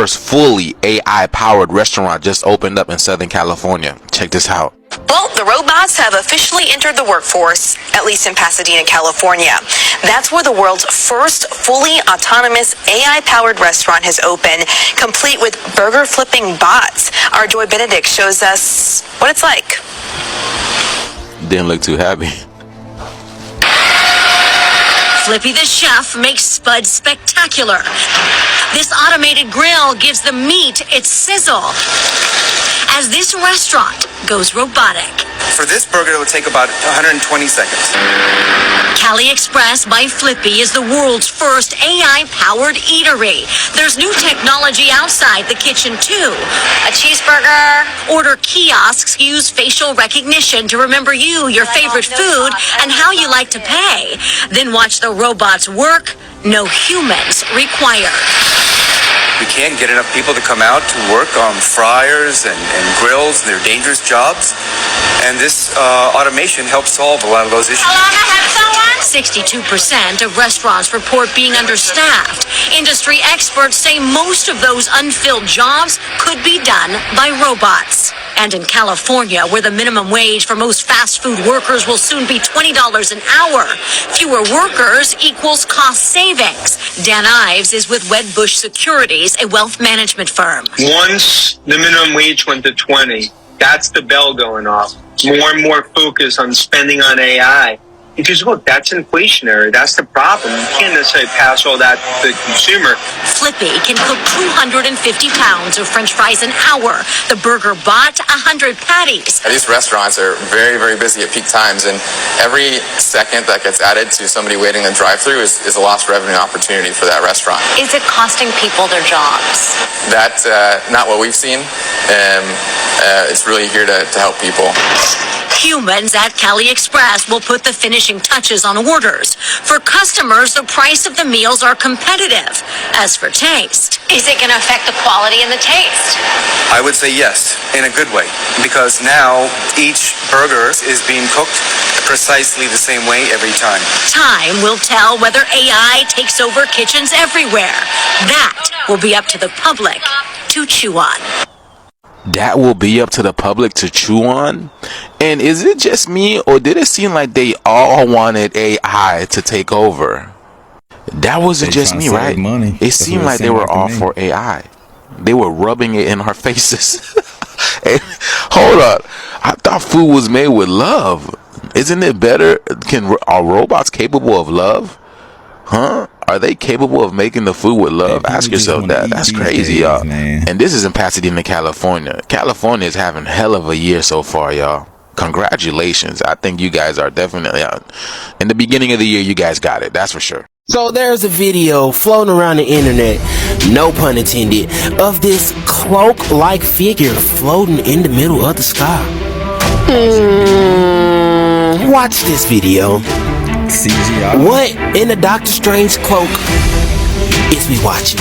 first fully AI-powered restaurant just opened up in Southern California. Check this out. Well, the robots have officially entered the workforce, at least in Pasadena, California. That's where the world's first fully autonomous AI-powered restaurant has opened, complete with burger-flipping bots. Our Joy Benedict shows us what it's like. Didn't look too happy. Flippy the chef makes Spud spectacular. This automated grill gives the meat its sizzle as this restaurant goes robotic. For this burger, it will take about 120 seconds. Cali Express by Flippy is the world's first AI-powered eatery. There's new technology outside the kitchen, too. A cheeseburger. Order kiosks use facial recognition to remember you, your favorite food, and how you like to pay. Then watch the robots work. No humans required. We can't get enough people to come out to work on fryers and grills. They're dangerous jobs. And this automation helps solve a lot of those issues. 62% of restaurants report being understaffed. Industry experts say most of those unfilled jobs could be done by robots. And in California, where the minimum wage for most fast food workers will soon be $20 an hour, fewer workers equals cost savings. Dan Ives is with Wedbush Securities, a wealth management firm. Once the minimum wage went to 20, that's the bell going off. More and more focus on spending on AI. Because, look, that's inflationary. That's the problem. You can't necessarily pass all that to the consumer. Flippy can cook 250 pounds of French fries an hour. The burger bot, 100 patties. These restaurants are very, very busy at peak times, and every second that gets added to somebody waiting in the drive-thru is a lost revenue opportunity for that restaurant. Is it costing people their jobs? That's not what we've seen. It's really here to help people. Humans at Cali Express will put the finishing touches on orders. For customers, the price of the meals are competitive. As for taste, Is it going to affect the quality and the taste? I would say yes, in a good way, because now each burger is being cooked precisely the same way every time. time will tell whether AI takes over kitchens everywhere. That will be up to the public to chew on. That will be up to the public to chew on? And is it just me, or did it seem like they all wanted AI to take over? That wasn't just me, right? It seemed like they were all for AI. They were rubbing it in our faces. And, hold up, I thought food was made with love. Isn't it better? Are robots capable of love? Huh? Are they capable of making the food with love? Ask yourself that. That's crazy, y'all. And this is in Pasadena, California. California is having hell of a year so far, y'all. Congratulations. I think you guys are definitely out. In the beginning of the year, you guys got it. That's for sure. So there's a video floating around the internet, no pun intended, of this cloak-like figure floating in the middle of the sky. Watch this video. CGI. What in the Doctor Strange cloak is we watching?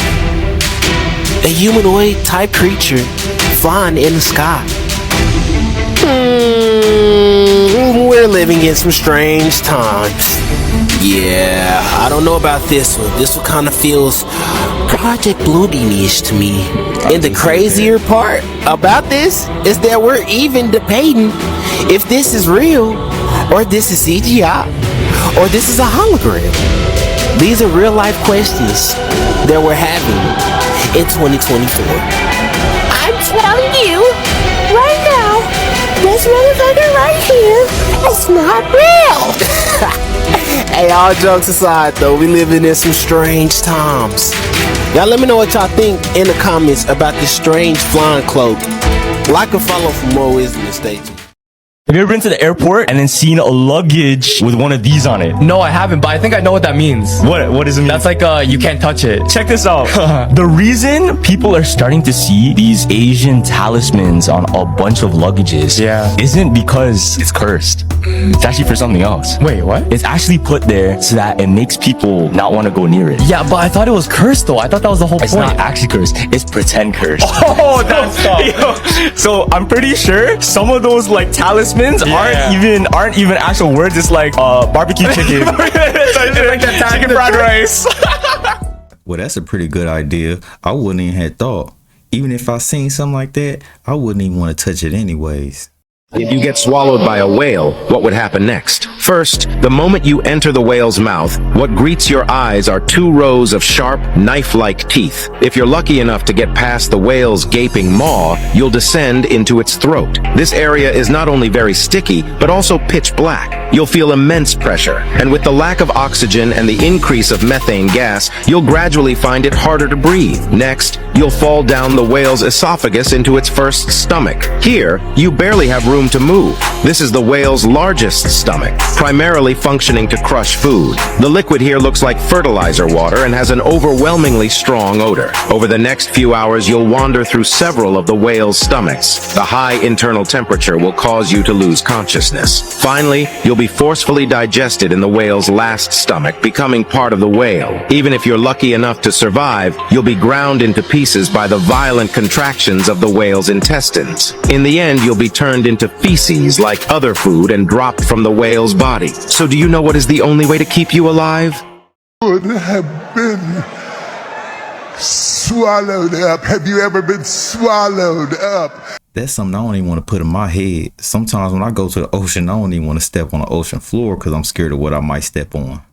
A humanoid type creature flying in the sky. We're living in some strange times. Yeah, I don't know about this one. This one kind of feels Project Bluebeam-ish to me. And the crazier part about this is that we're even debating if this is real, or this is CGI, or this is a hologram. These are real life questions that we're having in 2024. I'm telling you right now, this motherfucker right here is not real. Hey, all jokes aside though, we living in some strange times. Y'all let me know what y'all think in the comments about this strange flying cloak. Like and follow for more wisdom and stay tuned. Have you ever been to the airport and then seen a luggage with one of these on it? No, I haven't, but I think I know what that means. What does it mean? That's like you can't touch it. Check this out. The reason people are starting to see these Asian talismans on a bunch of luggages isn't because it's cursed. It's actually for something else. Wait, what? It's actually put there so that it makes people not want to go near it. Yeah, but I thought it was cursed though. I thought that was the whole point. It's not actually cursed. It's pretend cursed. Oh, that's tough. So I'm pretty sure some of those like talismans aren't even actual words. It's like barbecue chicken. It's like that chicken fried rice. Well, that's a pretty good idea. I wouldn't even have thought. Even if I seen something like that, I wouldn't even want to touch it anyways. If you get swallowed by a whale, what would happen next? First, the moment you enter the whale's mouth, what greets your eyes are 2 rows of sharp, knife-like teeth. If you're lucky enough to get past the whale's gaping maw, you'll descend into its throat. This area is not only very sticky, but also pitch black. You'll feel immense pressure, and with the lack of oxygen and the increase of methane gas, you'll gradually find it harder to breathe. Next, you'll fall down the whale's esophagus into its first stomach. Here, you barely have room to move. This is the whale's largest stomach, primarily functioning to crush food. The liquid here looks like fertilizer water and has an overwhelmingly strong odor. Over the next few hours, you'll wander through several of the whale's stomachs. The high internal temperature will cause you to lose consciousness. Finally, you'll be forcefully digested in the whale's last stomach, becoming part of the whale. Even if you're lucky enough to survive, you'll be ground into pieces by the violent contractions of the whale's intestines. In the end, you'll be turned into feces like other food and dropped from the whale's body. So do you know what is the only way to keep you alive? Would have been swallowed up. Have you ever been swallowed up? That's something I don't even want to put in my head. Sometimes when I go to the ocean, I don't even want to step on the ocean floor because I'm scared of what I might step on.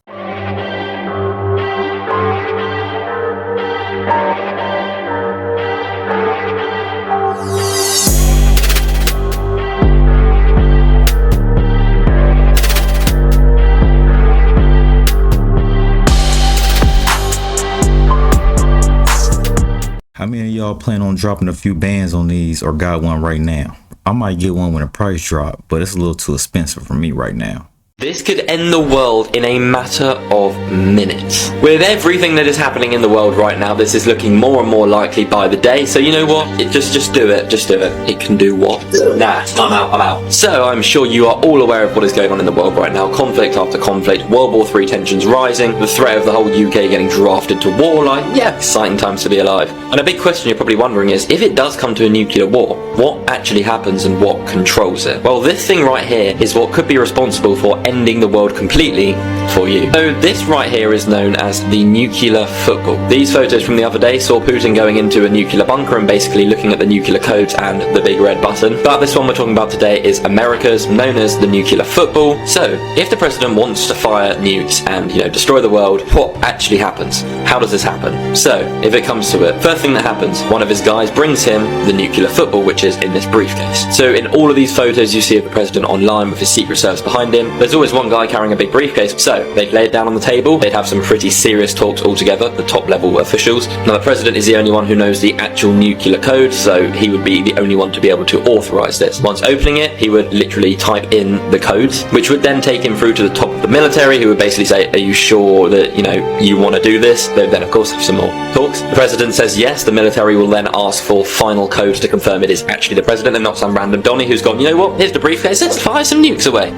How many of y'all plan on dropping a few bands on these or got one right now? I might get one when the price drop, but it's a little too expensive for me right now. This could end the world in a matter of minutes. With everything that is happening in the world right now, this is looking more and more likely by the day. So you know what? Just do it. Just do it. It can do what? Nah, I'm out. So I'm sure you are all aware of what is going on in the world right now. Conflict after conflict, World War III tensions rising, the threat of the whole UK getting drafted to war. Like, yeah, exciting times to be alive. And a big question you're probably wondering is, if it does come to a nuclear war, what actually happens and what controls it? Well, this thing right here is what could be responsible for ending the world completely for you. So this right here is known as the nuclear football. These photos from the other day saw Putin going into a nuclear bunker and basically looking at the nuclear codes and the big red button. But this one we're talking about today is America's, known as the nuclear football. So if the president wants to fire nukes and, destroy the world, what actually happens? How does this happen? So if it comes to it, first thing that happens, one of his guys brings him the nuclear football, which is in this briefcase. So in all of these photos you see of the president online with his Secret Service behind him, there's always one guy carrying a big briefcase. So they'd lay it down on the table, they'd have some pretty serious talks all together, the top level officials. Now the president is the only one who knows the actual nuclear code, so he would be the only one to be able to authorize this. Once opening it, he would literally type in the codes, which would then take him through to the top of the military, who would basically say, are you sure that, you want to do this? They'd then of course have some more talks. The president says yes, the military will then ask for final codes to confirm it is actually the president and not some random Donny who's gone, you know what, here's the briefcase, let's fire some nukes away.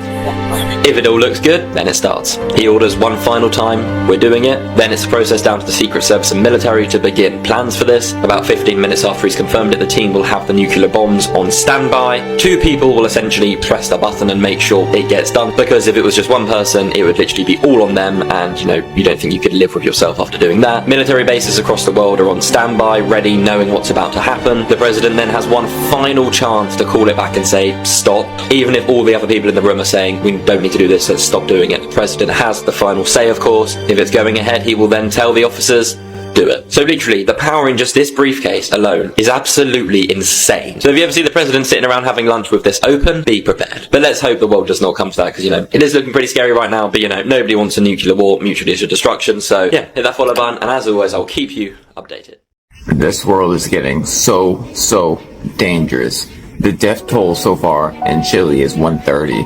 If it all looks good, then it starts. He orders one final time, we're doing it, then it's a process down to the Secret Service and military to begin plans for this. About 15 minutes after he's confirmed it, the team will have the nuclear bombs on standby. 2 people will essentially press the button and make sure it gets done, because if it was just one person, it would literally be all on them, and you don't think you could live with yourself after doing that. Military bases across the world are on standby, ready, knowing what's about to happen. The president then has one final chance to call it back and say, stop. Even if all the other people in the room are saying, we don't need to do this, let's stop doing it. The president has the final say, of course. If it's going ahead, he will then tell the officers, do it. So literally, the power in just this briefcase alone is absolutely insane. So if you ever see the president sitting around having lunch with this open, be prepared. But let's hope the world does not come to that, because, it is looking pretty scary right now, but, nobody wants a nuclear war, mutually assured destruction. So, yeah, hit that follow button, and as always, I'll keep you updated. This world is getting so dangerous. The death toll so far in Chile is 130.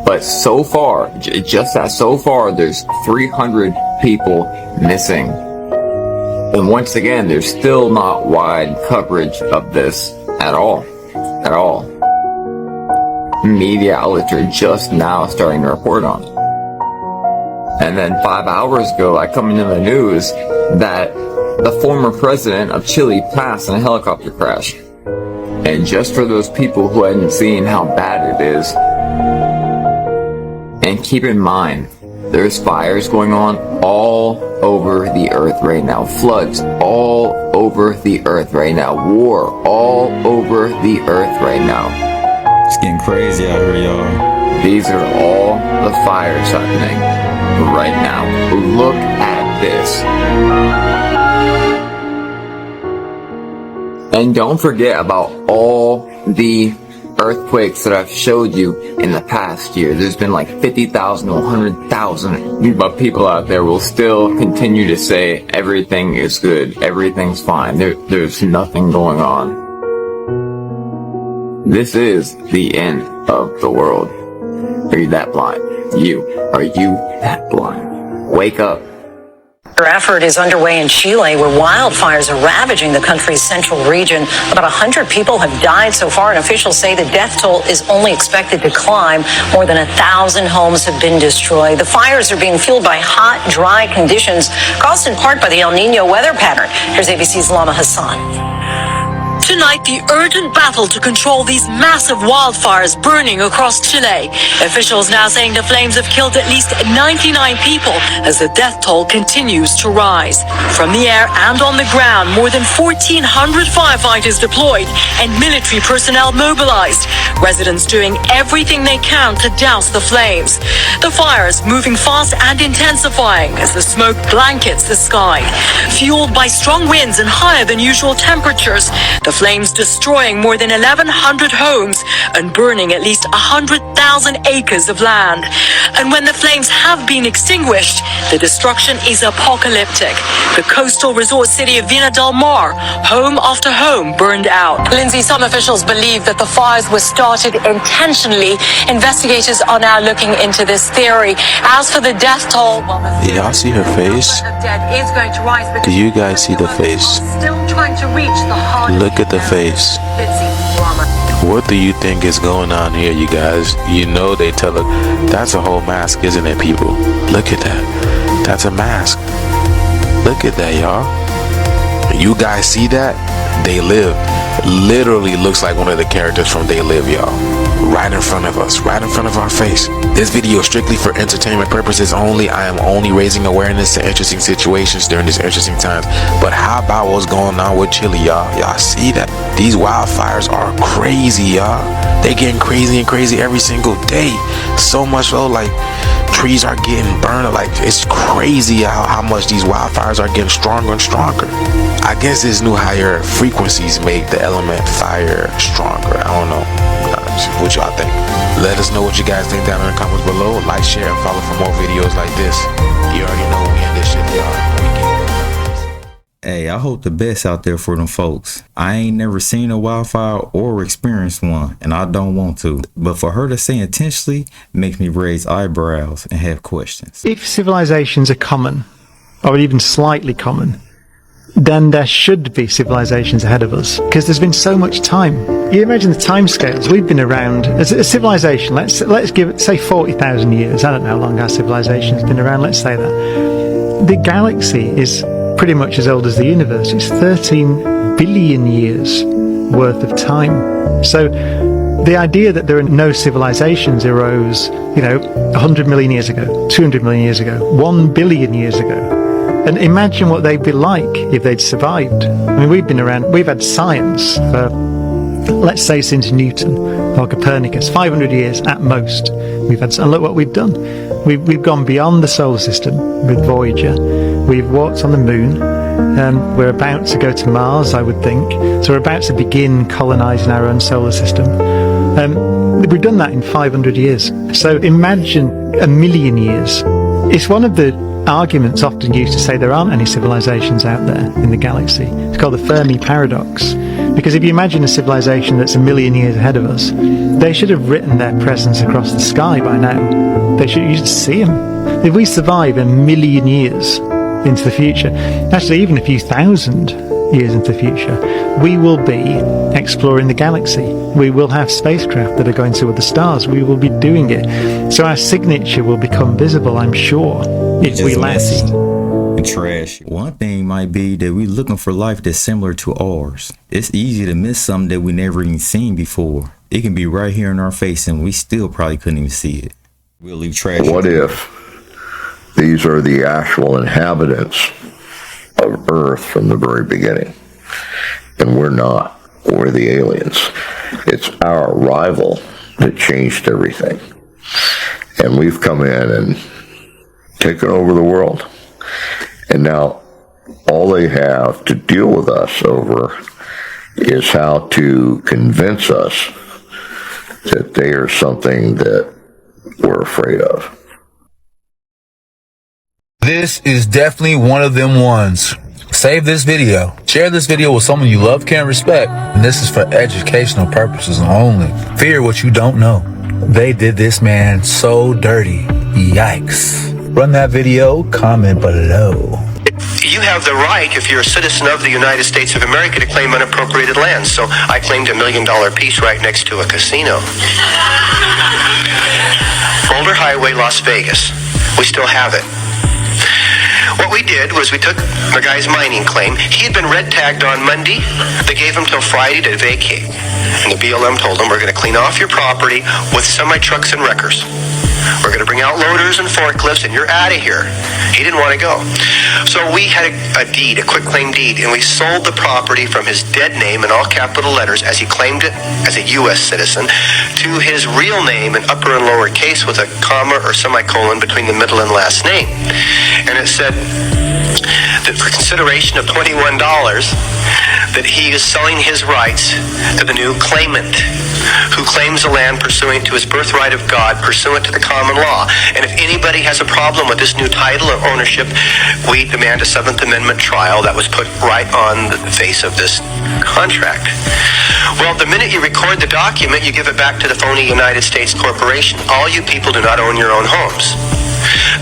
But so far, there's 300 people missing. And once again, there's still not wide coverage of this at all. Media outlets are just now starting to report on it. And then 5 hours ago, I come into the news that the former president of Chile passed in a helicopter crash. And just for those people who hadn't seen how bad it is, and keep in mind, There's fires going on all over the earth right now. Floods all over the earth right now. War all over the earth right now. It's getting crazy out here, y'all. These are all the fires happening right now. Look at this. And don't forget about all the earthquakes that I've showed you in the past year. There's been like 50,000 to 100,000, but people out there will still continue to say everything is good, everything's fine, there's nothing going on. This is the end of the world. Are you that blind? Are you that blind? Wake up. Our effort is underway in Chile, where wildfires are ravaging the country's central region. About 100 people have died so far, and officials say the death toll is only expected to climb. More than 1,000 homes have been destroyed. The fires are being fueled by hot, dry conditions, caused in part by the El Nino weather pattern. Here's ABC's Lama Hassan. Tonight, the urgent battle to control these massive wildfires burning across Chile. Officials now saying the flames have killed at least 99 people as the death toll continues to rise. From the air and on the ground, more than 1,400 firefighters deployed and military personnel mobilized. Residents doing everything they can to douse the flames. The fires moving fast and intensifying as the smoke blankets the sky. Fueled by strong winds and higher than usual temperatures, the flames destroying more than 1,100 homes and burning at least 100,000 acres of land. And when the flames have been extinguished, the destruction is apocalyptic. The coastal resort city of Vina del Mar, home after home burned out. Lindsay, some officials believe that the fires were started intentionally. Investigators are now looking into this theory. As for the death toll, well, y'all see her face? is going to rise. Do you guys see the face? Still trying to reach the heart. Look at the face. What do you think is going on here, you guys? You know they tell it. That's a whole mask, isn't it, people? Look at that. That's a mask. Look at that, y'all. You guys see that? They Live. Literally looks like one of the characters from They Live, y'all. Right in front of us, right in front of our face. This video is strictly for entertainment purposes only. I am only raising awareness to interesting situations during these interesting times. But how about what's going on with Chile, y'all? Y'all see that? These wildfires are crazy, y'all. They getting crazy and crazy every single day. So much so, like, trees are getting burned. Like, it's crazy how much these wildfires are getting stronger and stronger. I guess these new higher frequencies make the element fire stronger. I don't know. What y'all think? Let us know what you guys think down in the comments below. Like, share, and follow for more videos like this. You already know we in this shit, y'all. Hey, I hope the best out there for them folks. I ain't never seen a wildfire or experienced one, and I don't want to. But for her to say intentionally makes me raise eyebrows and have questions. If civilizations are common, or even slightly common, then there should be civilizations ahead of us, because there's been so much time. You imagine the time scales. We've been around as a civilization. Let's give it, say, 40,000 years. I don't know how long our civilization's been around. Let's say that. The galaxy is pretty much as old as the universe. It's 13 billion years worth of time. So the idea that there are no civilizations arose, 100 million years ago, 200 million years ago, 1 billion years ago. And imagine what they'd be like if they'd survived. I mean, we've been around, we've had science for, let's say, since Newton or Copernicus, 500 years at most. We've had, and look what we've done. We've gone beyond the solar system with Voyager. We've walked on the moon. We're about to go to Mars, I would think. So we're about to begin colonizing our own solar system. We've done that in 500 years. So imagine a million years. It's one of the arguments often used to say there aren't any civilizations out there in the galaxy. It's called the Fermi paradox. Because if you imagine a civilization that's a million years ahead of us, they should have written their presence across the sky by now. You should see them. If we survive a million years into the future, actually even a few thousand years into the future, we will be exploring the galaxy. We will have spacecraft that are going to other stars. We will be doing it. So our signature will become visible, I'm sure, if we last. And trash. One thing might be that we're looking for life that's similar to ours. It's easy to miss something that we never even seen before. It can be right here in our face and we still probably couldn't even see it. We'll leave trash. What if These are the actual inhabitants of Earth from the very beginning. And we're not. We're the aliens. It's our arrival that changed everything. And we've come in and taken over the world. And now all they have to deal with us over is how to convince us that they are something that we're afraid of. This is definitely one of them ones. Save this video. Share this video with someone you love, care, and respect. And this is for educational purposes only. Fear what you don't know. They did this man so dirty. Yikes. Run that video, comment below. You have the right, if you're a citizen of the United States of America, to claim unappropriated land. So I claimed $1 million piece right next to a casino. Boulder Highway, Las Vegas. We still have it. What we did was we took the guy's mining claim. He had been red tagged on Monday. They gave him till Friday to vacate. And the BLM told him, we're going to clean off your property with semi-trucks and wreckers. We're going to bring out loaders and forklifts, and you're out of here. He didn't want to go. So we had a deed, a quick claim deed, and we sold the property from his dead name in all capital letters as he claimed it as a U.S. citizen to his real name in upper and lower case with a comma or semicolon between the middle and last name. And it said that for consideration of $21, that he is selling his rights to the new claimant who claims the land pursuant to his birthright of God, pursuant to the common law. And if anybody has a problem with this new title or ownership, we demand a Seventh Amendment trial. That was put right on the face of this contract. Well, the minute you record the document, you give it back to the phony United States corporation. All you people do not own your own homes.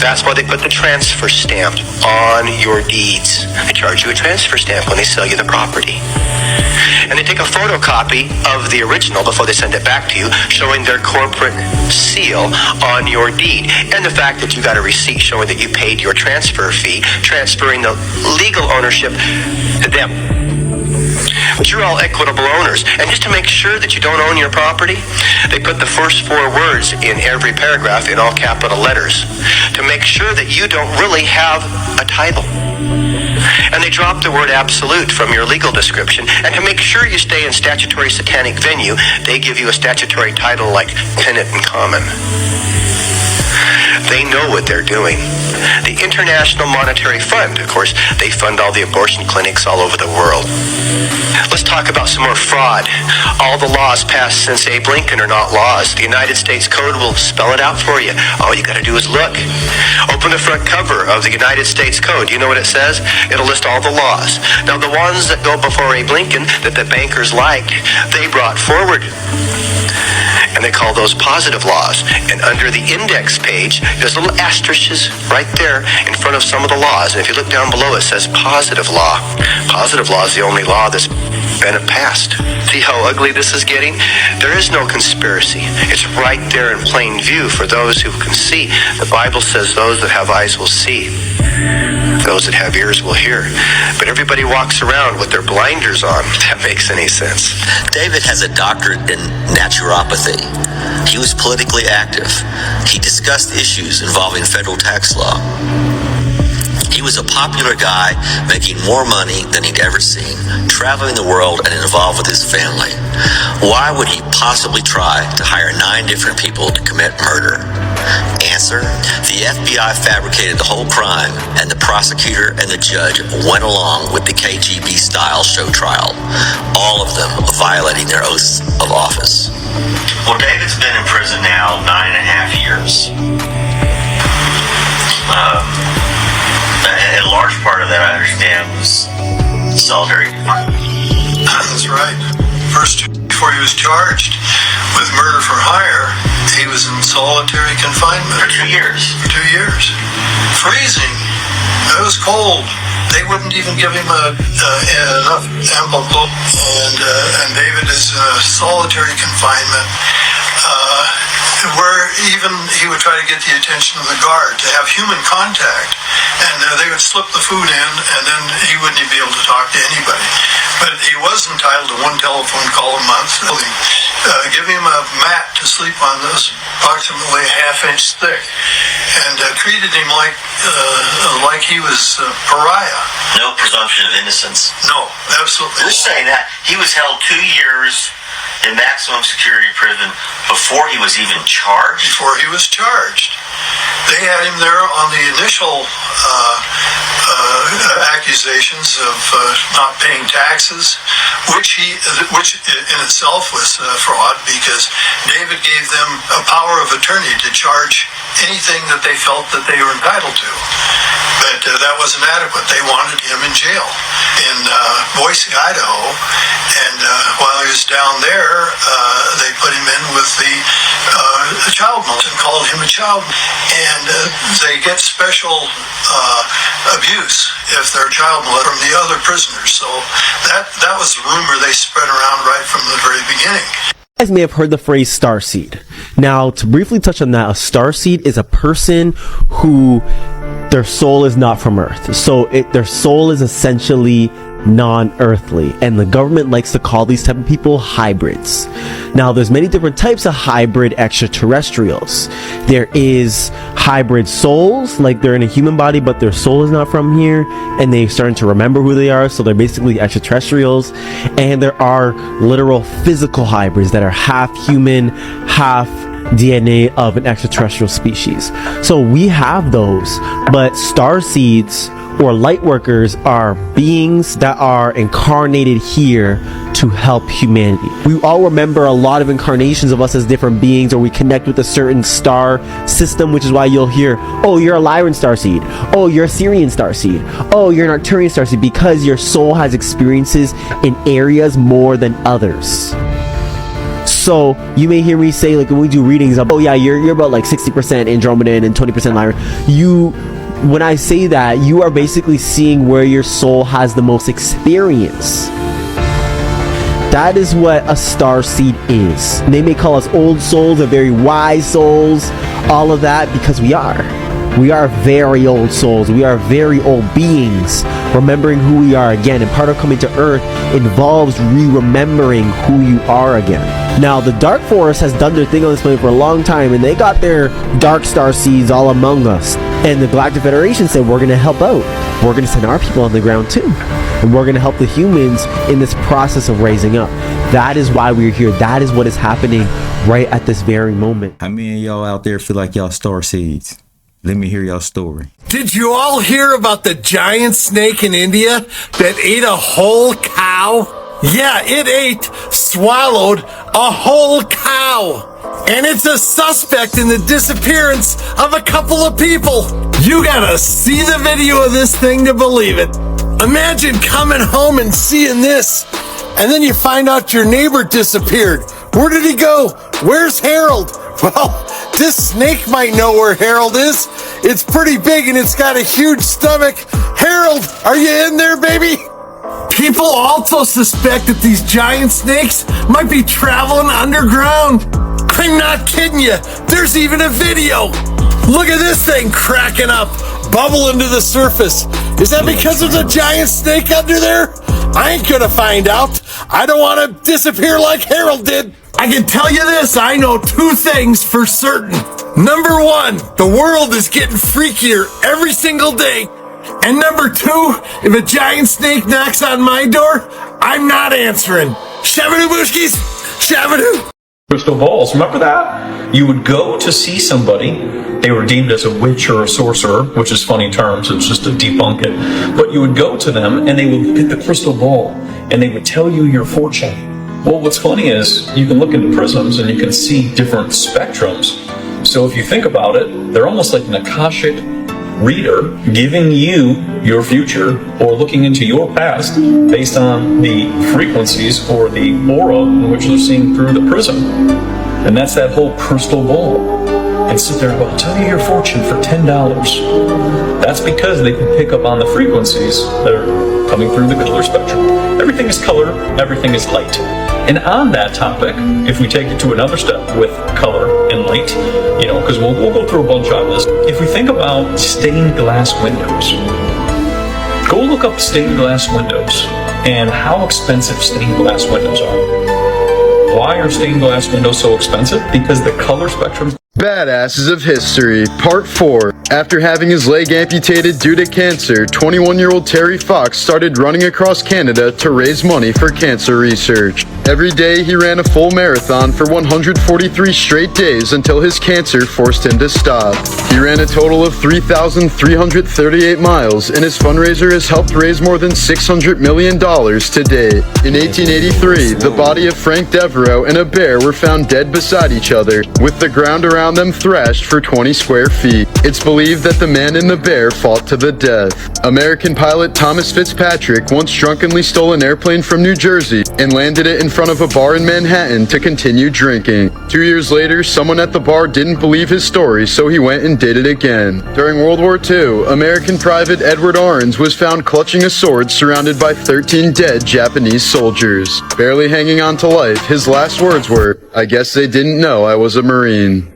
That's why they put the transfer stamp on your deeds. They charge you a transfer stamp when they sell you the property. And they take a photocopy of the original before they send it back to you, showing their corporate seal on your deed. And the fact that you got a receipt showing that you paid your transfer fee, transferring the legal ownership to them. But you're all equitable owners. And just to make sure that you don't own your property, they put the first 4 words in every paragraph in all capital letters to make sure that you don't really have a title. And they drop the word absolute from your legal description. And to make sure you stay in statutory satanic venue, they give you a statutory title like tenant in common. They know what they're doing. The International Monetary Fund, of course, they fund all the abortion clinics all over the world. Let's talk about some more fraud. All the laws passed since Abe Lincoln are not laws. The United States Code will spell it out for you. All you got to do is look. Open the front cover of the United States Code. You know what it says? It'll list all the laws. Now, the ones that go before Abe Lincoln that the bankers liked, they brought forward. And they call those positive laws. And under the index page, there's little asterisks right there in front of some of the laws. And if you look down below, it says positive law. Positive law is the only law that's been passed. See how ugly this is getting? There is no conspiracy. It's right there in plain view for those who can see. The Bible says those that have eyes will see. Those that have ears will hear. But everybody walks around with their blinders on, if that makes any sense. David has a doctorate in naturopathy. He was politically active. He discussed issues involving federal tax law. He was a popular guy, making more money than he'd ever seen, traveling the world and involved with his family. Why would he possibly try to hire 9 different people to commit murder? Answer: the FBI fabricated the whole crime, and the prosecutor and the judge went along with the KGB-style show trial, all of them violating their oaths of office. Well, David's been in prison now 9.5 years. A large part of that, I understand, was solitary confinement. That's right. First, before he was charged with murder for hire, he was in solitary confinement. For 2 years. For 2 years. Freezing. It was cold. They wouldn't even give him enough ample clothes. And David is in solitary confinement. Where even he would try to get the attention of the guard to have human contact, and they would slip the food in, and then he wouldn't be able to talk to anybody. But he was entitled to 1 telephone call a month. Give him a mat to sleep on that's approximately 1/2 inch thick, and treated him like he was a pariah. No presumption of innocence. No, absolutely. Just saying that he was held 2 years in maximum security prison before he was even charged. Before he was charged, they had him there on the initial accusations of not paying taxes, which in itself was fraud, because David gave them a power of attorney to charge anything that they felt that they were entitled to. But that wasn't adequate. They wanted him in jail in Boise, Idaho, and while he was down there, they put him in with the child molester and called him a child, and they get special abuse if they're child molester from the other prisoners. So that was the rumor they spread around right from the very beginning. You guys may have heard the phrase starseed. Now, to briefly touch on that, a starseed is a person who their soul is not from Earth. So their soul is essentially non-earthly, and the government likes to call these type of people hybrids. Now, there's many different types of hybrid extraterrestrials. There is hybrid souls, like they're in a human body but their soul is not from here, and they're starting to remember who they are, so they're basically extraterrestrials. And there are literal physical hybrids that are half human, half DNA of an extraterrestrial species. So we have those, but starseeds or light workers are beings that are incarnated here to help humanity. We all remember a lot of incarnations of us as different beings, or we connect with a certain star system, which is why you'll hear, oh, you're a Lyran starseed, oh, you're a Syrian starseed, oh, you're an Arcturian starseed, because your soul has experiences in areas more than others. So you may hear me say, like, when we do readings, oh yeah, you're about like 60% Andromedan and 20% Lyran. When I say that, you are basically seeing where your soul has the most experience. That is what a starseed is. They may call us old souls or very wise souls, all of that, because we are. We are very old souls. We are very old beings, remembering who we are again. And part of coming to Earth involves re-remembering who you are again. Now, the Dark Forest has done their thing on this planet for a long time, and they got their dark star seeds all among us. And the Galactic Federation said, we're going to help out. We're going to send our people on the ground too. And we're going to help the humans in this process of raising up. That is why we're here. That is what is happening right at this very moment. How many of y'all out there feel like y'all star seeds? Let me hear y'all story. Did you all hear about the giant snake in India that ate a whole cow? Yeah, it swallowed a whole cow. And it's a suspect in the disappearance of a couple of people. You gotta see the video of this thing to believe it. Imagine coming home and seeing this, and then you find out your neighbor disappeared. Where did he go? Where's Harold? Well, this snake might know where Harold is. It's pretty big and it's got a huge stomach. Harold, are you in there, baby? People also suspect that these giant snakes might be traveling underground. I'm not kidding you. There's even a video. Look at this thing cracking up, bubbling to the surface. Is that because there's a giant snake under there? I ain't gonna find out. I don't want to disappear like Harold did. I can tell you this, I know two things for certain. Number one, the world is getting freakier every single day. And number two, if a giant snake knocks on my door, I'm not answering. Shabadoo Bushkis, Shabadoo. Crystal balls, remember that? You would go to see somebody, they were deemed as a witch or a sorcerer, which is funny terms, it's just to debunk it. But you would go to them and they would get the crystal ball and they would tell you your fortune. Well, what's funny is you can look into prisms and you can see different spectrums. So if you think about it, they're almost like an Akashic reader giving you your future or looking into your past based on the frequencies or the aura in which they're seeing through the prism. And that's that whole crystal ball. And sit there and go, I'll tell you your fortune for $10. That's because they can pick up on the frequencies that are coming through the color spectrum. Everything is color, everything is light. And on that topic, if we take it to another step with color and light, you know, because we'll go through a bunch on this. If we think about stained glass windows, go look up stained glass windows and how expensive stained glass windows are. Why are stained glass windows so expensive? Because the color spectrum Badasses of History, Part 4. After having his leg amputated due to cancer, 21-year-old Terry Fox started running across Canada to raise money for cancer research. Every day he ran a full marathon for 143 straight days until his cancer forced him to stop. He ran a total of 3,338 miles, and his fundraiser has helped raise more than $600 million to date. In 1883, the body of Frank Devereaux and a bear were found dead beside each other, with the ground around them thrashed for 20 square feet. It's believed that the man and the bear fought to the death. American pilot Thomas Fitzpatrick once drunkenly stole an airplane from New Jersey and landed it in front of a bar in Manhattan to continue drinking. 2 years later, someone at the bar didn't believe his story, so he went and did it again. During World War II, American Private Edward Arns was found clutching a sword surrounded by 13 dead Japanese soldiers. Barely hanging on to life, his last words were, "I guess they didn't know I was a Marine."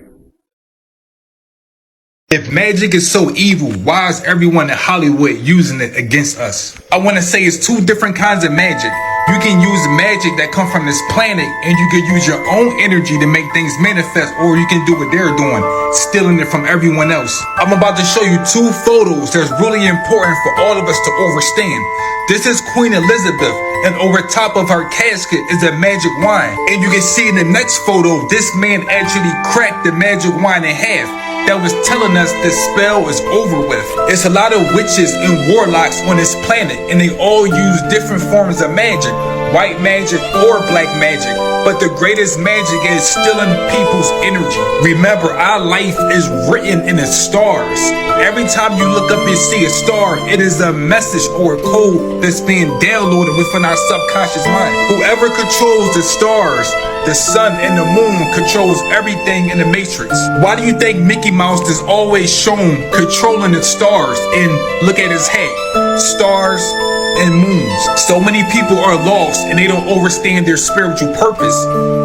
If magic is so evil, why is everyone in Hollywood using it against us? I want to say it's two different kinds of magic. You can use magic that come from this planet, and you can use your own energy to make things manifest, or you can do what they're doing, stealing it from everyone else. I'm about to show you two photos that's really important for all of us to understand. This is Queen Elizabeth, and over top of her casket is a magic wine. And you can see in the next photo, this man actually cracked the magic wine in half. That was telling us the spell is over with. It's a lot of witches and warlocks on this planet, and they all use different forms of magic, white magic or black magic. But the greatest magic is stealing people's energy. Remember, our life is written in the stars. Every time you look up and see a star, it is a message or a code that's being downloaded within our subconscious mind. Whoever controls the stars, the sun and the moon controls everything in the matrix. Why do you think Mickey Mouse is always shown controlling the stars? And look at his hat. Stars and moons. So many people are lost and they don't understand their spiritual purpose.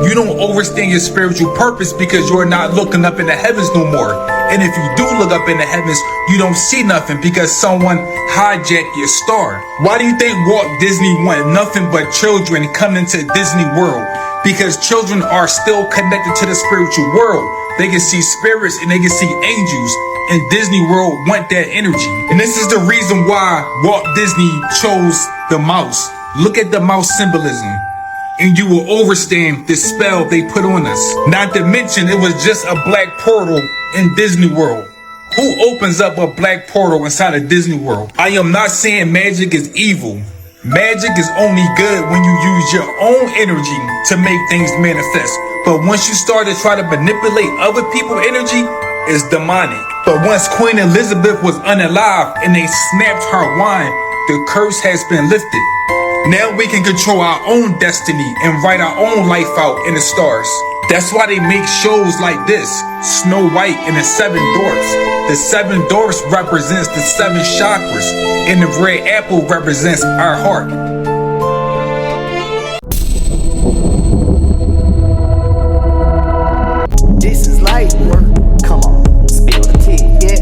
You don't understand your spiritual purpose because you're not looking up in the heavens no more. And if you do look up in the heavens, you don't see nothing because someone hijacked your star. Why do you think Walt Disney wanted nothing but children coming to Disney World? Because children are still connected to the spiritual world. They can see spirits and they can see angels. And Disney World want that energy. And this is the reason why Walt Disney chose the mouse. Look at the mouse symbolism, and you will understand the spell they put on us. Not to mention, it was just a black portal in Disney World. Who opens up a black portal inside of Disney World? I am not saying magic is evil. Magic is only good when you use your own energy to make things manifest. But once you start to try to manipulate other people's energy, it's demonic. But once Queen Elizabeth was unalive and they snapped her wine, the curse has been lifted. Now we can control our own destiny and write our own life out in the stars. That's why they make shows like this, Snow White and the Seven Dwarfs. The Seven Dwarfs represents the seven chakras, and the red apple represents our heart.